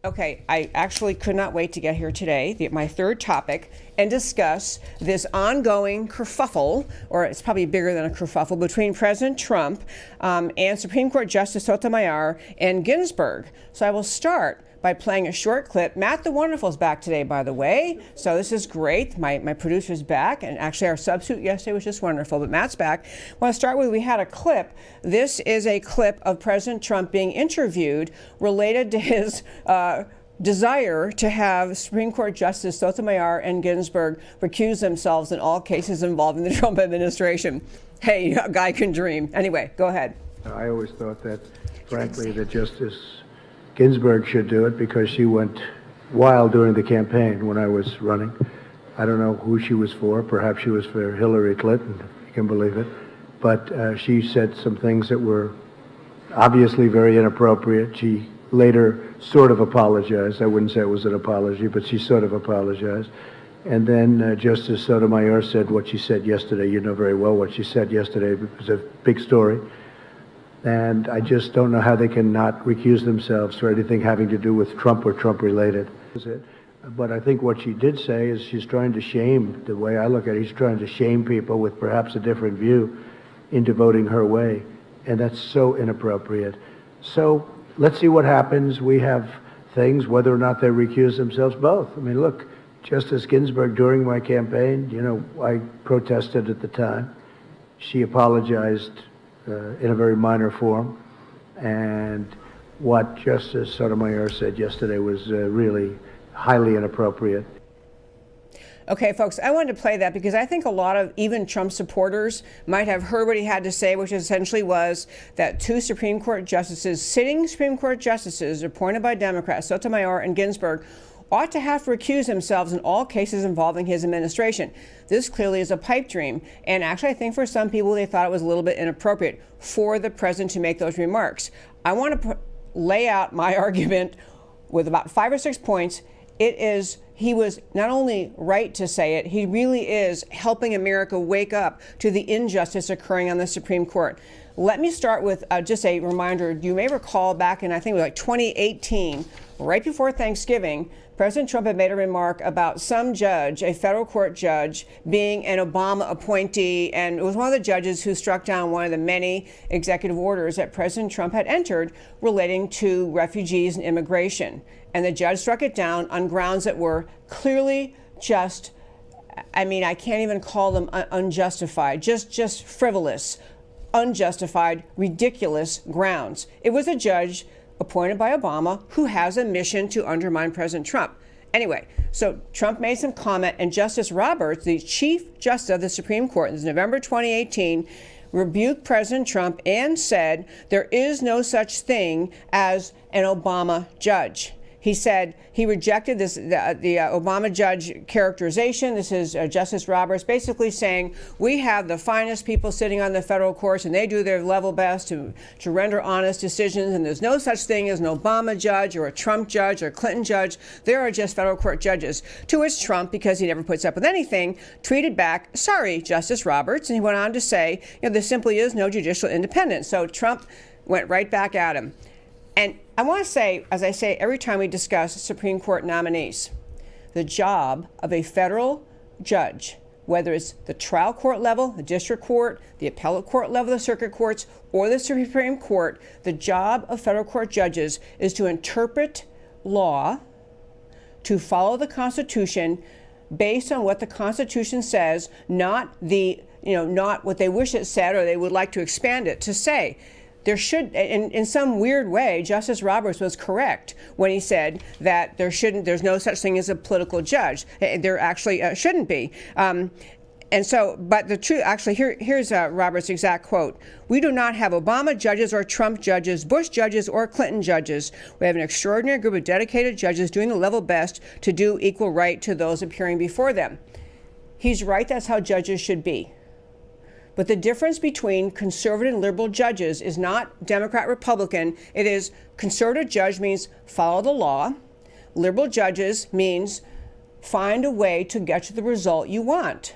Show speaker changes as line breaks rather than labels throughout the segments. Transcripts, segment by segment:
Okay, I actually could not wait to get here today, my third topic, and discuss this ongoing kerfuffle, or it's probably bigger than a kerfuffle, between President Trump and Supreme Court Justice Sotomayor and Ginsburg. So I will start by playing a short clip. Matt the Wonderful is back today, by the way, so this is great. My producer's back, and actually our substitute yesterday was just wonderful, but Matt's back. I want to start with, we had a clip. This is a clip of President Trump being interviewed related to his desire to have Supreme Court Justice Sotomayor and Ginsburg recuse themselves in all cases involving the Trump administration. Hey, a guy can dream. Anyway, go ahead.
I always thought that, frankly, that Justice Ginsburg should do it because she went wild during the campaign when I was running. I don't know who she was for. Perhaps she was for Hillary Clinton, if you can believe it. But she said some things that were obviously very inappropriate. She later sort of apologized. I wouldn't say it was an apology, but she sort of apologized. And then Justice Sotomayor said what she said yesterday. You know very well what she said yesterday. It was a big story. And I just don't know how they can not recuse themselves for anything having to do with Trump or Trump-related. But I think what she did say is she's trying to shame, the way I look at it, she's trying to shame people with perhaps a different view into voting her way. And that's so inappropriate. So let's see what happens. We have things, whether or not they recuse themselves, both. I mean, look, Justice Ginsburg, during my campaign, you know, I protested at the time. She apologized in a very minor form, and what Justice Sotomayor said yesterday was really highly inappropriate.
Okay, folks, I wanted to play that because I think a lot of even Trump supporters might have heard what he had to say, which essentially was that two Supreme Court justices, sitting Supreme Court justices appointed by Democrats, Sotomayor and Ginsburg, ought to have to recuse themselves in all cases involving his administration. This clearly is a pipe dream, and actually I think for some people they thought it was a little bit inappropriate for the president to make those remarks. I want to lay out my argument with about 5 or 6 points. He was not only right to say it, he really is helping America wake up to the injustice occurring on the Supreme Court. Let me start with just a reminder. You may recall back in, I think it was like 2018, right before Thanksgiving, President Trump had made a remark about some judge, a federal court judge, being an Obama appointee, and it was one of the judges who struck down one of the many executive orders that President Trump had entered relating to refugees and immigration. And the judge struck it down on grounds that were clearly just, I mean, I can't even call them unjustified, just frivolous, unjustified, ridiculous grounds. It was a judge appointed by Obama who has a mission to undermine President Trump. Anyway, so Trump made some comment, and Justice Roberts, the Chief Justice of the Supreme Court, in November 2018, rebuked President Trump and said there is no such thing as an Obama judge. He said he rejected the Obama judge characterization. This is Justice Roberts basically saying we have the finest people sitting on the federal courts and they do their level best to render honest decisions, and there's no such thing as an Obama judge or a Trump judge or a Clinton judge. There are just federal court judges. To which Trump, because he never puts up with anything, tweeted back, "Sorry, Justice Roberts," and he went on to say, you know, there simply is no judicial independence. So Trump went right back at him. And I want to say, as I say every time we discuss Supreme Court nominees, the job of a federal judge, whether it's the trial court level, the district court, the appellate court level, the circuit courts, or the Supreme Court, the job of federal court judges is to interpret law, to follow the Constitution based on what the Constitution says, not what they wish it said or they would like to expand it to say. There should, in some weird way, Justice Roberts was correct when he said that there's no such thing as a political judge. There actually shouldn't be. And so, but the truth, actually, here's Roberts' exact quote. "We do not have Obama judges or Trump judges, Bush judges or Clinton judges. We have an extraordinary group of dedicated judges doing the level best to do equal right to those appearing before them." He's right, that's how judges should be. But the difference between conservative and liberal judges is not Democrat, Republican. It is conservative judge means follow the law. Liberal judges means find a way to get to the result you want.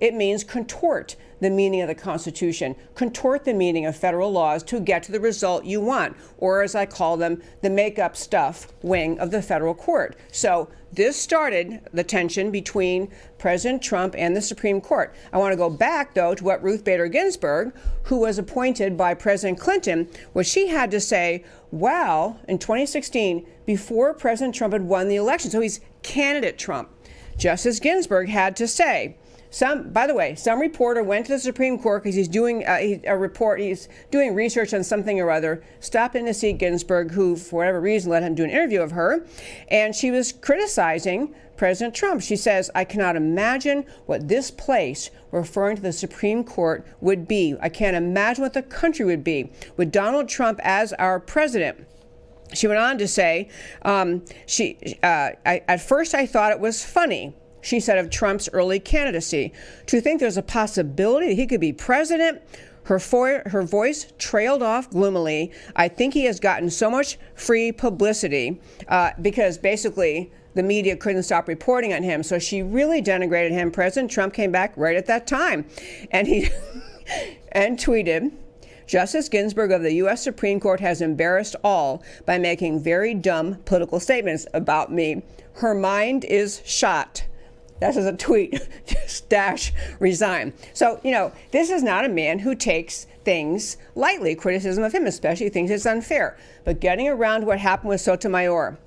It means contort the meaning of the Constitution, contort the meaning of federal laws to get to the result you want, or as I call them, the make-up stuff wing of the federal court. So this started the tension between President Trump and the Supreme Court. I want to go back, though, to what Ruth Bader Ginsburg, who was appointed by President Clinton, what she had to say, wow, in 2016, before President Trump had won the election. So he's candidate Trump. Justice Ginsburg had to say, by the way, some reporter went to the Supreme Court because he's doing he's doing research on something or other, stopped in to see Ginsburg, who, for whatever reason, let him do an interview of her, and she was criticizing President Trump. She says, I cannot imagine what this place, referring to the Supreme Court, would be. I can't imagine what the country would be with Donald Trump as our president. She went on to say, at first I thought it was funny, she said, of Trump's early candidacy. To think there's a possibility that he could be president. Her voice trailed off gloomily. I think he has gotten so much free publicity because basically the media couldn't stop reporting on him. So she really denigrated him. President Trump came back right at that time. And he and tweeted, Justice Ginsburg of the U.S. Supreme Court has embarrassed all by making very dumb political statements about me. Her mind is shot. That is a tweet. Just resign. So, this is not a man who takes things lightly. Criticism of him especially thinks it's unfair. But getting around what happened with Sotomayor,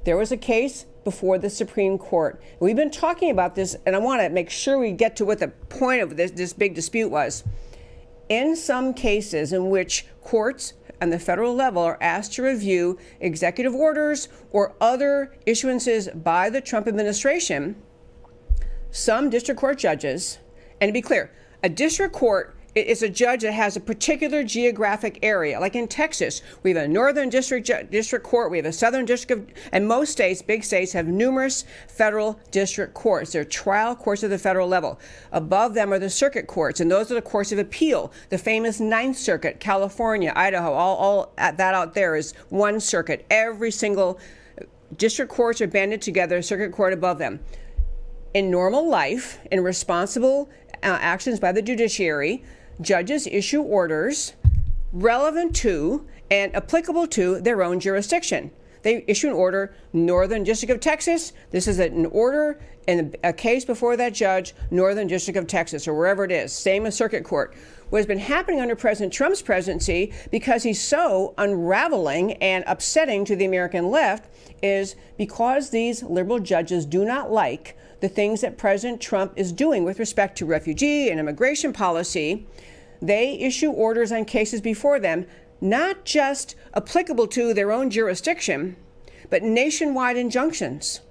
there was a case before the Supreme Court. We've been talking about this, and I want to make sure we get to what the point of this big dispute was. In some cases in which courts on the federal level are asked to review executive orders or other issuances by the Trump administration, some district court judges, and to be clear, a district court is a judge that has a particular geographic area. Like in Texas, we have a northern district court, we have a southern district, and most states, big states, have numerous federal district courts. They're trial courts at the federal level. Above them are the circuit courts, and those are the courts of appeal. The famous Ninth Circuit, California, Idaho, all that out there is one circuit. Every single district courts are banded together, circuit court above them. In normal life, in responsible actions by the judiciary, judges issue orders relevant to and applicable to their own jurisdiction. They issue an order, Northern District of Texas. This is an order in a case before that judge, Northern District of Texas, or wherever it is, same as circuit court. What has been happening under President Trump's presidency, because he's so unraveling and upsetting to the American left, is because these liberal judges do not like the things that President Trump is doing with respect to refugee and immigration policy, they issue orders on cases before them, not just applicable to their own jurisdiction, but nationwide injunctions.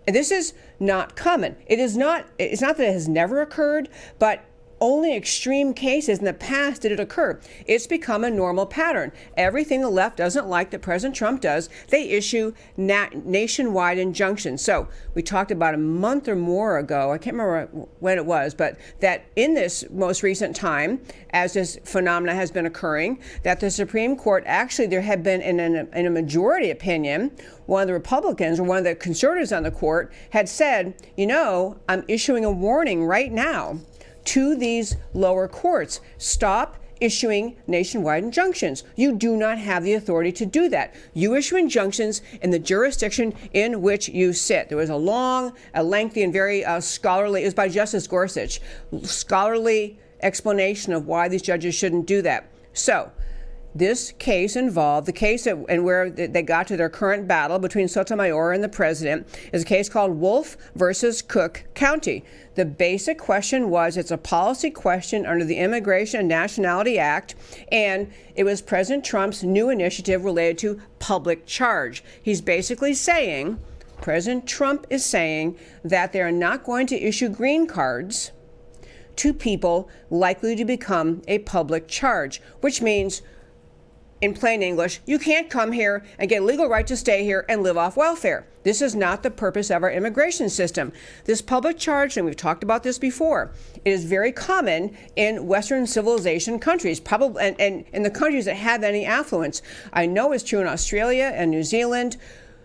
And this is not common. It's not that it has never occurred, but only extreme cases in the past did it occur. It's become a normal pattern. Everything the left doesn't like that President Trump does, they issue nationwide injunctions. So we talked about a month or more ago, I can't remember when it was, but that in this most recent time, as this phenomena has been occurring, that the Supreme Court, actually there had been in a majority opinion, one of the Republicans or one of the conservatives on the court had said, I'm issuing a warning right now to these lower courts. Stop issuing nationwide injunctions. You do not have the authority to do that. You issue injunctions in the jurisdiction in which you sit. There was a lengthy, and very scholarly, it was by Justice Gorsuch, scholarly explanation of why these judges shouldn't do that. So this case involved, the case and where they got to their current battle between Sotomayor and the president, is a case called Wolf versus Cook County. The basic question was, it's a policy question under the Immigration and Nationality Act, and it was President Trump's new initiative related to public charge. He's basically saying, President Trump is saying that they are not going to issue green cards to people likely to become a public charge, which means, in plain English, you can't come here and get a legal right to stay here and live off welfare. This is not the purpose of our immigration system. This public charge, and we've talked about this before, it is very common in Western civilization countries, probably, and in the countries that have any affluence. I know it's true in Australia and New Zealand.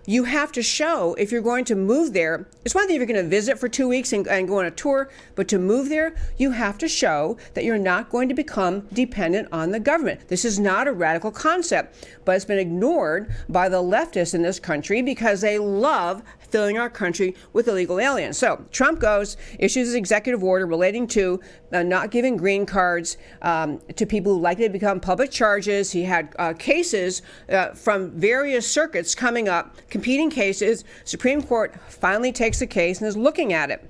you have to show, if you're going to move there, it's one thing if you're going to visit for 2 weeks and go on a tour, but to move there, you have to show that you're not going to become dependent on the government. This is not a radical concept, but it's been ignored by the leftists in this country because they love filling our country with illegal aliens. So Trump goes, issues an executive order relating to not giving green cards to people who likely to become public charges. He had cases from various circuits coming up, competing cases. Supreme Court finally takes the case and is looking at it.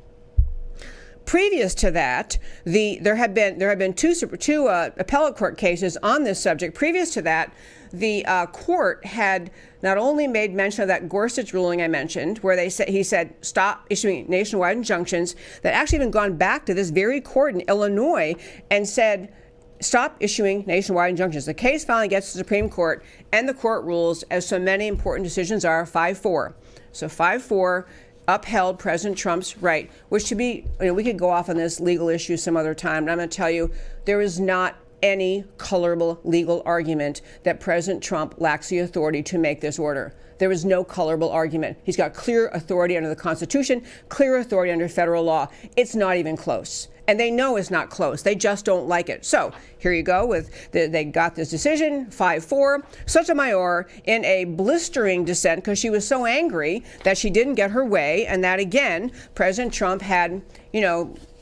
Previous to that, there have been two appellate court cases on this subject. Previous to that, the court had not only made mention of that Gorsuch ruling I mentioned, where he said stop issuing nationwide injunctions, that actually even gone back to this very court in Illinois and said stop issuing nationwide injunctions. The case finally gets to the Supreme Court, and the court rules, as so many important decisions are, 5-4. So 5-4 upheld President Trump's right, which to be, we could go off on this legal issue some other time, but I'm going to tell you, there is not any colorable legal argument that President Trump lacks the authority to make this order. There is no colorable argument. He's got clear authority under the Constitution, clear authority under federal law. It's not even close. And they know it's not close. They just don't like it. So here you go with they got this decision, 5-4. Sotomayor, in a blistering dissent, because she was so angry that she didn't get her way, and that again, President Trump had,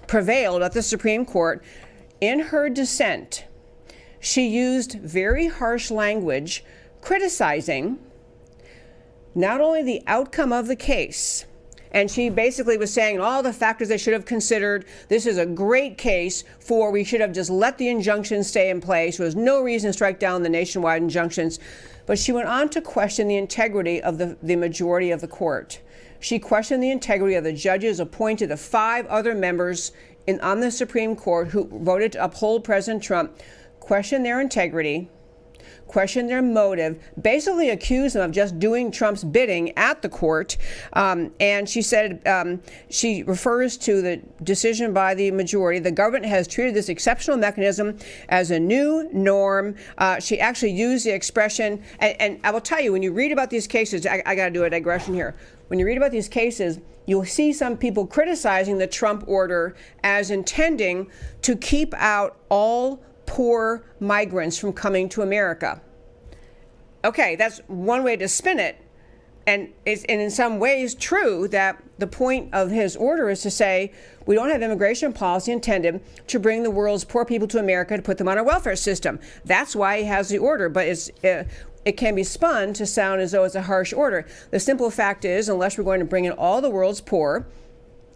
prevailed at the Supreme Court. In her dissent, she used very harsh language criticizing not only the outcome of the case, and she basically was saying all the factors they should have considered. This is a great case for we should have just let the injunctions stay in place. There was no reason to strike down the nationwide injunctions. But she went on to question the integrity of the majority of the court. She questioned the integrity of the judges appointed, the 5 other members on the Supreme Court who voted to uphold President Trump, questioned their integrity, questioned their motive, basically accused them of just doing Trump's bidding at the court. And she said, she refers to the decision by the majority. The government has treated this exceptional mechanism as a new norm. She actually used the expression, and I will tell you, when you read about these cases, I got to do a digression here. When you read about these cases, you'll see some people criticizing the Trump order as intending to keep out all poor migrants from coming to America. Okay, that's one way to spin it. And it's in some ways true that the point of his order is to say we don't have immigration policy intended to bring the world's poor people to America to put them on our welfare system. That's why he has the order. But it can be spun to sound as though it's a harsh order. The simple fact is, unless we're going to bring in all the world's poor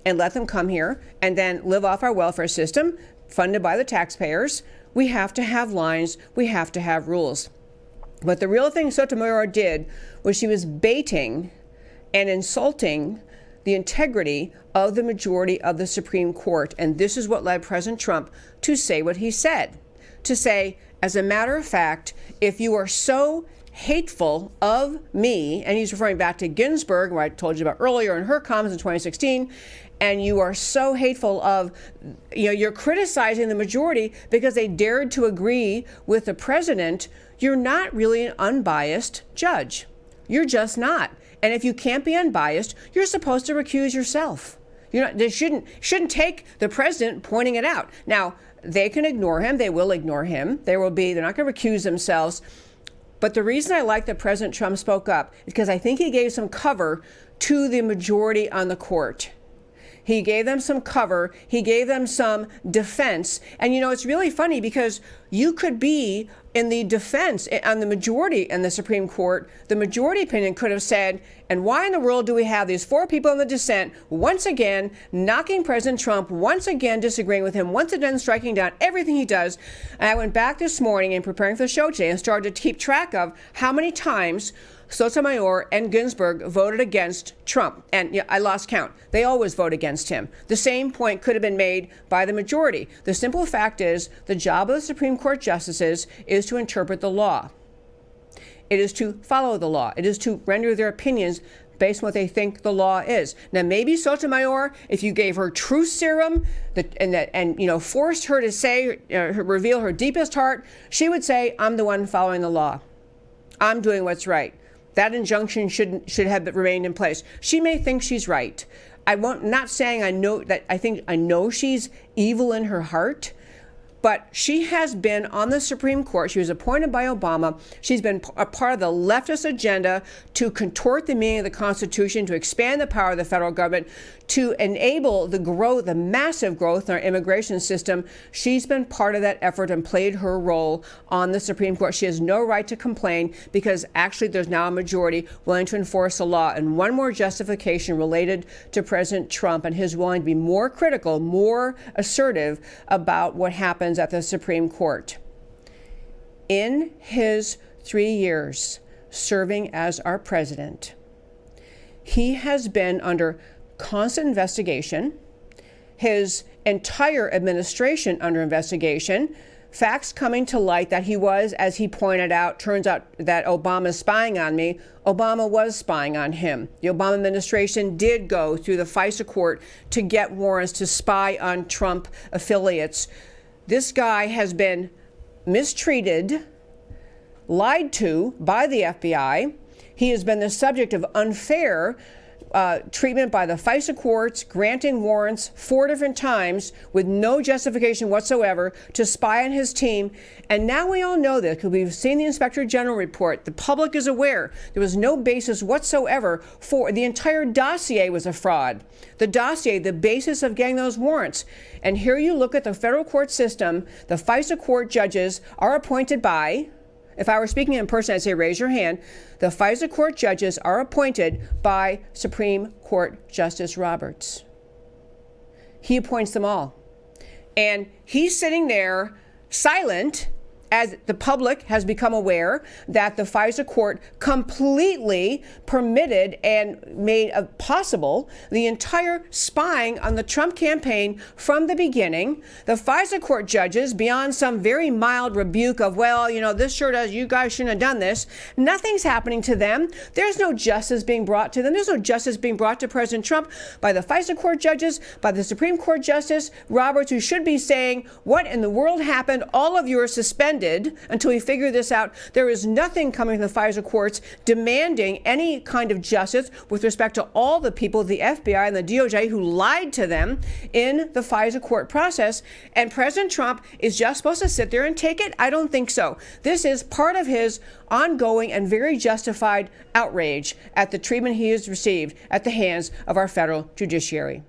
and let them come here and then live off our welfare system funded by the taxpayers, we have to have lines, we have to have rules. But the real thing Sotomayor did was she was baiting and insulting the integrity of the majority of the Supreme Court. And this is what led President Trump to say what he said. To say, as a matter of fact, if you are so hateful of me, and he's referring back to Ginsburg, who I told you about earlier in her comments in 2016, and you are so hateful of, you're criticizing the majority because they dared to agree with the president, you're not really an unbiased judge. You're just not. And if you can't be unbiased, you're supposed to recuse yourself. They shouldn't take the president pointing it out. Now, they can ignore him. They will ignore him. They're not going to recuse themselves. But the reason I like that President Trump spoke up is because I think he gave some cover to the majority on the court. He gave them some cover. He gave them some defense. And, it's really funny because you could be in the defense on the majority in the Supreme Court. The majority opinion could have said, and why in the world do we have these 4 people in the dissent once again knocking President Trump, once again disagreeing with him, once again striking down everything he does? And I went back this morning in preparing for the show today and started to keep track of how many times Sotomayor and Ginsburg voted against Trump. And I lost count. They always vote against him. The same point could have been made by the majority. The simple fact is the job of the Supreme Court justices is to interpret the law. It is to follow the law. It is to render their opinions based on what they think the law is. Now, maybe Sotomayor, if you gave her truth serum and forced her to say, reveal her deepest heart, she would say, I'm the one following the law. I'm doing what's right. That injunction should have remained in place. She may think she's right. Not saying I know she's evil in her heart, but she has been on the Supreme Court. She was appointed by Obama. She's been a part of the leftist agenda to contort the meaning of the Constitution, to expand the power of the federal government, to enable the massive growth in our immigration system. She's been part of that effort and played her role on the Supreme Court. She has no right to complain because actually there's now a majority willing to enforce the law. And one more justification related to President Trump and his willing to be more critical, more assertive about what happens at the Supreme Court. In his 3 years serving as our president, he has been under constant investigation, his entire administration under investigation, facts coming to light that he was, as he pointed out, turns out that Obama's spying on me. Obama was spying on him. The Obama administration did go through the FISA court to get warrants to spy on Trump affiliates. This guy has been mistreated, lied to by the FBI. He has been the subject of unfair treatment by the FISA courts, granting warrants 4 different times with no justification whatsoever to spy on his team. And now we all know this because we've seen the Inspector General report. The public is aware there was no basis whatsoever for the entire dossier was a fraud. The dossier, the basis of getting those warrants. And here you look at the federal court system. The FISA court judges are appointed by, if I were speaking in person, I'd say raise your hand. The FISA court judges are appointed by Supreme Court Justice Roberts. He appoints them all. And he's sitting there silent as the public has become aware that the FISA court completely permitted and made possible the entire spying on the Trump campaign from the beginning. The FISA court judges, beyond some very mild rebuke of, well, this sure does, you guys shouldn't have done this, nothing's happening to them. There's no justice being brought to them. There's no justice being brought to President Trump by the FISA court judges, by the Supreme Court Justice Roberts, who should be saying, what in the world happened? All of you are suspended until we figure this out. There is nothing coming from the FISA courts demanding any kind of justice with respect to all the people, the FBI and the DOJ, who lied to them in the FISA court process. And President Trump is just supposed to sit there and take it? I don't think so. This is part of his ongoing and very justified outrage at the treatment he has received at the hands of our federal judiciary.